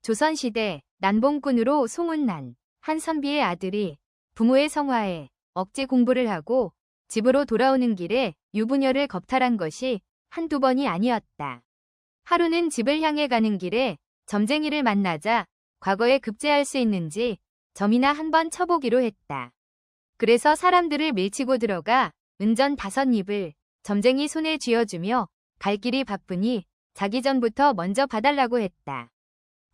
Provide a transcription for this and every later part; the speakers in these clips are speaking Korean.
조선시대 난봉꾼으로 소문난 한 선비의 아들이 부모의 성화에 억지 공부를 하고 집으로 돌아오는 길에 유부녀를 겁탈한 것이 한두 번이 아니었다. 하루는 집을 향해 가는 길에 점쟁이를 만나자 과거에 급제할 수 있는지 점이나 한번 쳐보기로 했다. 그래서 사람들을 밀치고 들어가 은전 5입을 점쟁이 손에 쥐어주며 갈 길이 바쁘니 자기 전부터 먼저 봐달라고 했다.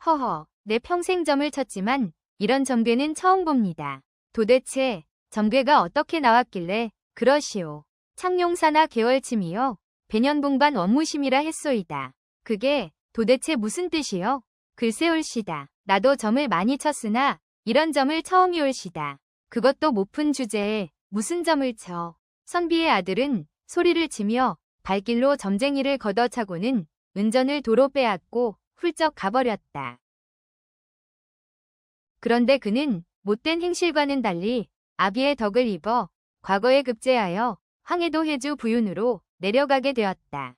허허, 내 평생 점을 쳤지만 이런 점괘는 처음 봅니다. 도대체 점괘가 어떻게 나왔길래 그러시오. 창룡사나 개월침이요. 배년봉반 원무심이라 했소이다. 그게 도대체 무슨 뜻이요? 글쎄올시다. 나도 점을 많이 쳤으나 이런 점을 처음이올시다. 그것도 못 푼 주제에 무슨 점을 쳐. 선비의 아들은 소리를 치며 발길로 점쟁이를 걷어차고는 은전을 도로 빼앗고 훌쩍 가버렸다. 그런데 그는 못된 행실과는 달리 아비의 덕을 입어 과거에 급제하여 황해도 해주 부윤으로 내려가게 되었다.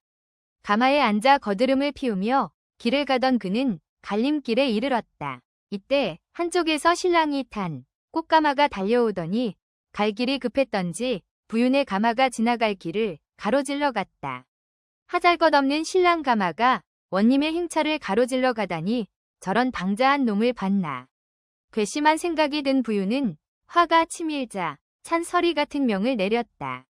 가마에 앉아 거드름을 피우며 길을 가던 그는 갈림길에 이르렀다. 이때 한쪽에서 신랑이 탄 꽃가마가 달려오더니 갈 길이 급했던지 부윤의 가마가 지나갈 길을 가로질러 갔다. 하잘것없는 신랑 가마가 원님의 행차를 가로질러 가다니 저런 방자한 놈을 봤나. 괘씸한 생각이 든 부윤은 화가 치밀자 찬서리 같은 명을 내렸다.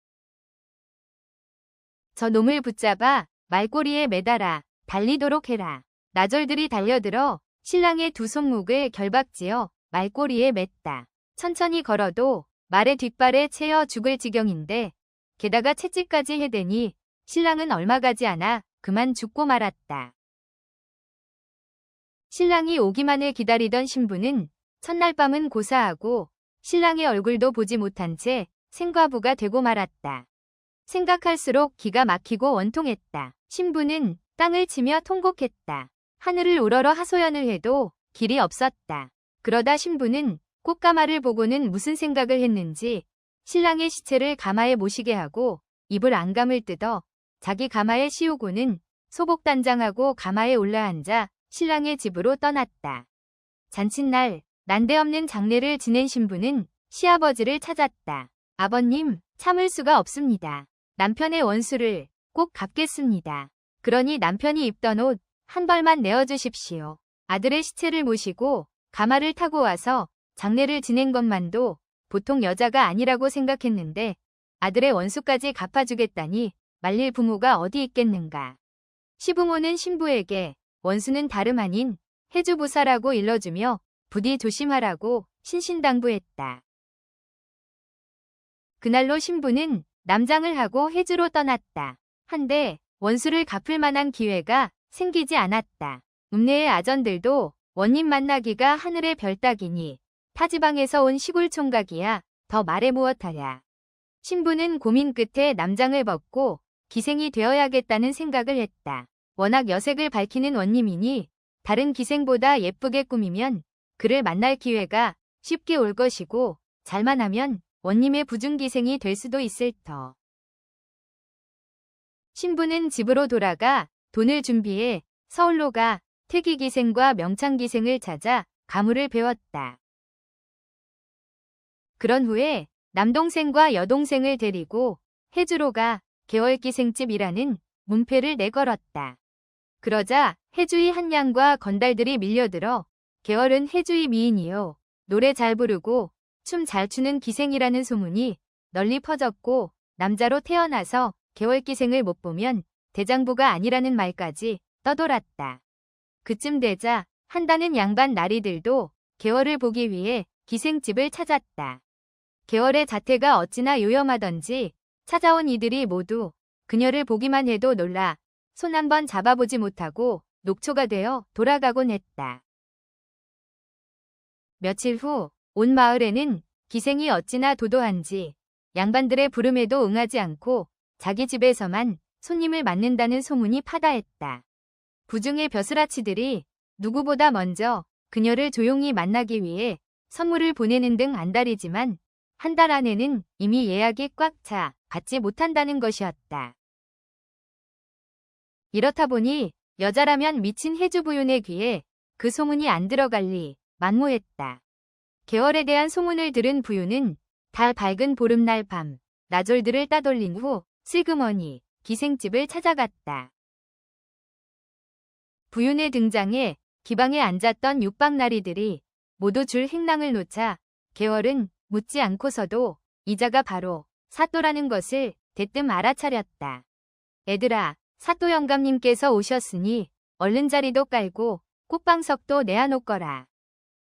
저 놈을 붙잡아 말꼬리에 매달아 달리도록 해라. 나졸들이 달려들어 신랑의 두 손목을 결박지어 말꼬리에 맸다. 천천히 걸어도 말의 뒷발에 채여 죽을 지경인데 게다가 채찍까지 해대니 신랑은 얼마 가지 않아 그만 죽고 말았다. 신랑이 오기만을 기다리던 신부는 첫날 밤은 고사하고 신랑의 얼굴도 보지 못한 채 생과부가 되고 말았다. 생각할수록 기가 막히고 원통했다. 신부는 땅을 치며 통곡했다. 하늘을 우러러 하소연을 해도 길이 없었다. 그러다 신부는 꽃가마를 보고는 무슨 생각을 했는지 신랑의 시체를 가마에 모시게 하고 입을 안감을 뜯어 자기 가마에 씌우고는 소복단장하고 가마에 올라앉아 신랑의 집으로 떠났다. 잔칫날 난데없는 장례를 지낸 신부는 시아버지를 찾았다. 아버님, 참을 수가 없습니다. 남편의 원수를 꼭 갚겠습니다. 그러니 남편이 입던 옷 한 벌만 내어주십시오. 아들의 시체를 모시고 가마를 타고 와서 장례를 지낸 것만도 보통 여자가 아니라고 생각했는데 아들의 원수까지 갚아주겠다니 말릴 부모가 어디 있겠는가. 시부모는 신부에게 원수는 다름 아닌 해주부사라고 일러주며 부디 조심하라고 신신당부했다. 그날로 신부는 남장을 하고 해주로 떠났다. 한데 원수를 갚을 만한 기회가 생기지 않았다. 읍내의 아전들도 원님 만나기가 하늘의 별 따기니 타지방에서 온 시골 총각이야 더 말해 무엇하랴. 신부는 고민 끝에 남장을 벗고 기생이 되어야겠다는 생각을 했다. 워낙 여색을 밝히는 원님이니 다른 기생보다 예쁘게 꾸미면 그를 만날 기회가 쉽게 올 것이고 잘만 하면 원님의 부중기생이 될 수도 있을 터. 신부는 집으로 돌아가 돈을 준비해 서울로 가 태기기생과 명창기생을 찾아 가무를 배웠다. 그런 후에 남동생과 여동생을 데리고 해주로 가 개월기생집이라는 문패를 내걸었다. 그러자 해주의 한양과 건달들이 밀려들어 개월은 해주의 미인이요. 노래 잘 부르고 춤 잘 추는 기생이라는 소문이 널리 퍼졌고 남자로 태어나서 개월기생을 못 보면 대장부가 아니라는 말까지 떠돌았다. 그쯤 되자 한다는 양반 나리들도 개월을 보기 위해 기생집을 찾았다. 개월의 자태가 어찌나 요염하던지 찾아온 이들이 모두 그녀를 보기만 해도 놀라 손 한번 잡아보지 못하고 녹초가 되어 돌아가곤 했다. 며칠 후 온 마을에는 기생이 어찌나 도도한지 양반들의 부름에도 응하지 않고 자기 집에서만 손님을 맞는다는 소문이 파다했다. 부중의 벼슬아치들이 누구보다 먼저 그녀를 조용히 만나기 위해 선물을 보내는 등 안달이지만 한 달 안에는 이미 예약이 꽉 차 받지 못한다는 것이었다. 이렇다 보니 여자라면 미친 해주부윤의 귀에 그 소문이 안 들어갈리 만무했다. 개월에 대한 소문을 들은 부유는 달 밝은 보름날 밤 나졸들을 따돌린 후 슬그머니 기생집을 찾아갔다. 부윤의 등장에 기방에 앉았던 육방나리들이 모두 줄 행랑을 놓자 개월은 묻지 않고서도 이자가 바로 사또라는 것을 대뜸 알아차렸다. 애들아, 사또 영감님께서 오셨으니 얼른 자리도 깔고 꽃방석도 내어놓거라.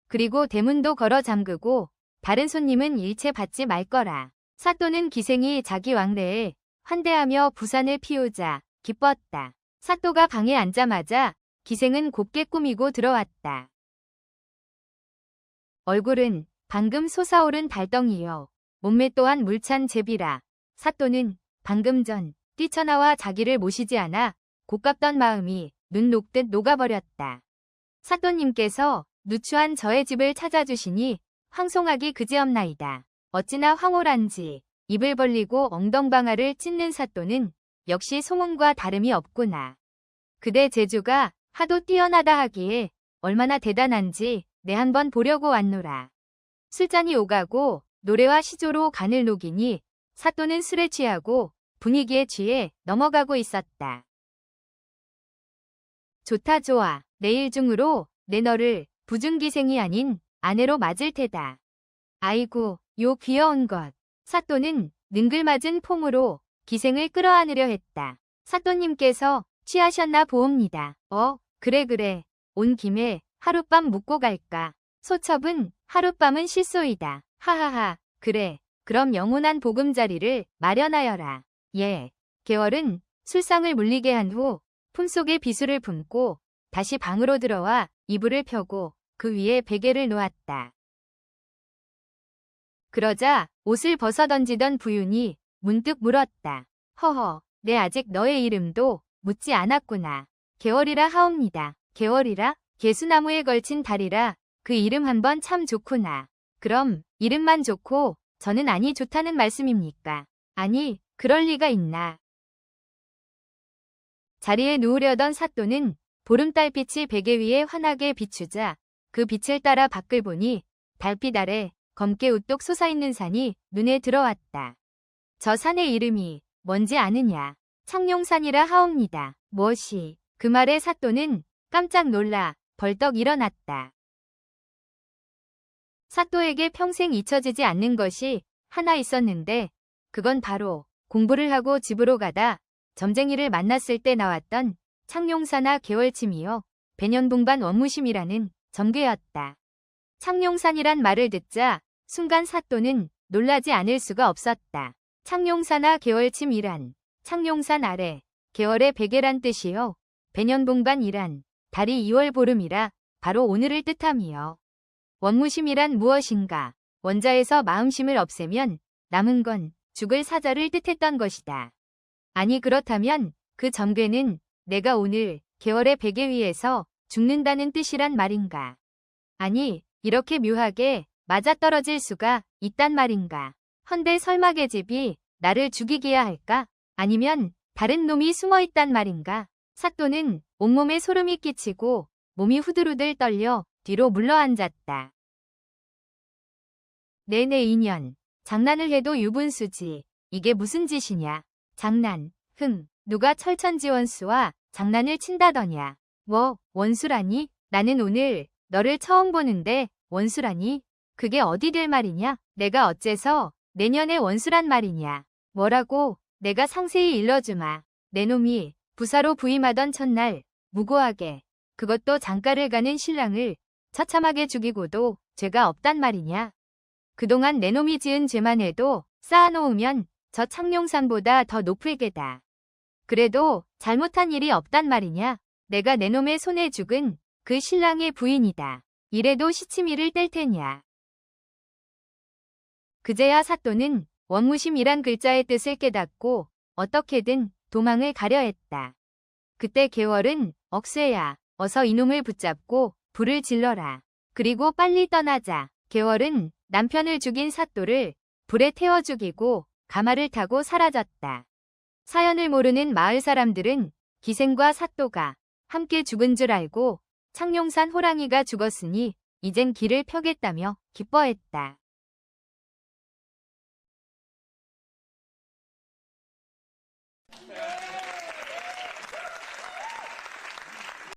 그리고 대문도 걸어 잠그고 다른 손님은 일체 받지 말거라. 사또는 기생이 자기 왕래에 환대하며 부산을 피우자 기뻤다. 사또가 방에 앉자마자 기생은 곱게 꾸미고 들어왔다. 얼굴은 방금 솟아오른 달덩이요. 몸매 또한 물찬 제비라. 사또는 방금 전 뛰쳐나와 자기를 모시지 않아 고깝던 마음이 눈 녹듯 녹아버렸다. 사또님께서 누추한 저의 집을 찾아주시니 황송하기 그지없나이다. 어찌나 황홀한지. 입을 벌리고 엉덩방아를 찢는 사또는 역시 소문과 다름이 없구나. 그대 재주가 하도 뛰어나다 하기에 얼마나 대단한지 내 한번 보려고 왔노라. 술잔이 오가고 노래와 시조로 간을 녹이니 사또는 술에 취하고 분위기에 취해 넘어가고 있었다. 좋다 좋아. 내일 중으로 내 너를 부중기생이 아닌 아내로 맞을 테다. 아이고 요 귀여운 것. 사또는 능글맞은 폼으로 기생을 끌어안으려 했다. 사또님께서 취하셨나 보옵니다. 그래. 온 김에 하룻밤 묵고 갈까. 소첩은 하룻밤은 실소이다. 하하하. 그래. 그럼 영원한 보금자리를 마련하여라. 예. 개월은 술상을 물리게 한 후 품속에 비수를 품고 다시 방으로 들어와 이불을 펴고 그 위에 베개를 놓았다. 그러자 옷을 벗어던지던 부윤이 문득 물었다. 허허, 내 아직 너의 이름도 묻지 않았구나. 개월이라 하옵니다. 개월이라? 개수나무에 걸친 달이라 그 이름 한번 참 좋구나. 그럼 이름만 좋고 저는 아니 좋다는 말씀입니까? 아니, 그럴 리가 있나. 자리에 누우려던 사또는 보름달빛이 베개 위에 환하게 비추자 그 빛을 따라 밖을 보니 달빛 아래 검게 우뚝 솟아있는 산이 눈에 들어왔다. 저 산의 이름이 뭔지 아느냐? 창룡산이라 하옵니다. 무엇이? 그 말에 사또는 깜짝 놀라 벌떡 일어났다. 사또에게 평생 잊혀지지 않는 것이 하나 있었는데 그건 바로 공부를 하고 집으로 가다 점쟁이를 만났을 때 나왔던 창룡산하 개월침이요. 배년봉반 원무심이라는 점괘였다. 창룡산이란 말을 듣자 순간 사또는 놀라지 않을 수가 없었다. 창룡산하 개월침이란 창룡산 아래 개월의 베개란 뜻이요. 배년봉반이란 달이 2월 보름이라 바로 오늘을 뜻함이요. 원무심이란 무엇인가? 원자에서 마음심을 없애면 남은 건 죽을 사자를 뜻했던 것이다. 아니 그렇다면 그 점괘는 내가 오늘 개월의 베개 위에서 죽는다는 뜻이란 말인가? 아니 이렇게 묘하게 맞아떨어질 수가 있단 말인가? 헌데 설마 계집이 나를 죽이게야 할까? 아니면 다른 놈이 숨어있단 말인가? 사또는 온몸에 소름이 끼치고 몸이 후들후들 떨려 뒤로 물러앉았다. 내내 인연. 장난을 해도 유분수지. 이게 무슨 짓이냐. 장난. 누가 철천지원수와 장난을 친다더냐. 뭐 원수라니? 나는 오늘 너를 처음 보는데 원수라니? 그게 어디 될 말이냐? 내가 어째서 내년에 원수란 말이냐? 뭐라고? 내가 상세히 일러주마. 내 놈이 부사로 부임하던 첫날 무고하게 그것도 장가를 가는 신랑을 처참하게 죽이고도 죄가 없단 말이냐? 그동안 내 놈이 지은 죄만 해도 쌓아놓으면 저 창룡산보다 더 높을 게다. 그래도 잘못한 일이 없단 말이냐? 내가 내 놈의 손에 죽은 그 신랑의 부인이다. 이래도 시치미를 뗄 테냐. 그제야 사또는 원무심이란 글자의 뜻을 깨닫고 어떻게든 도망을 가려 했다. 그때 개월은 억세야. 어서 이놈을 붙잡고 불을 질러라. 그리고 빨리 떠나자. 개월은 남편을 죽인 사또를 불에 태워 죽이고 가마를 타고 사라졌다. 사연을 모르는 마을 사람들은 기생과 사또가 함께 죽은 줄 알고 창룡산 호랑이가 죽었으니 이젠 길을 펴겠다며 기뻐했다.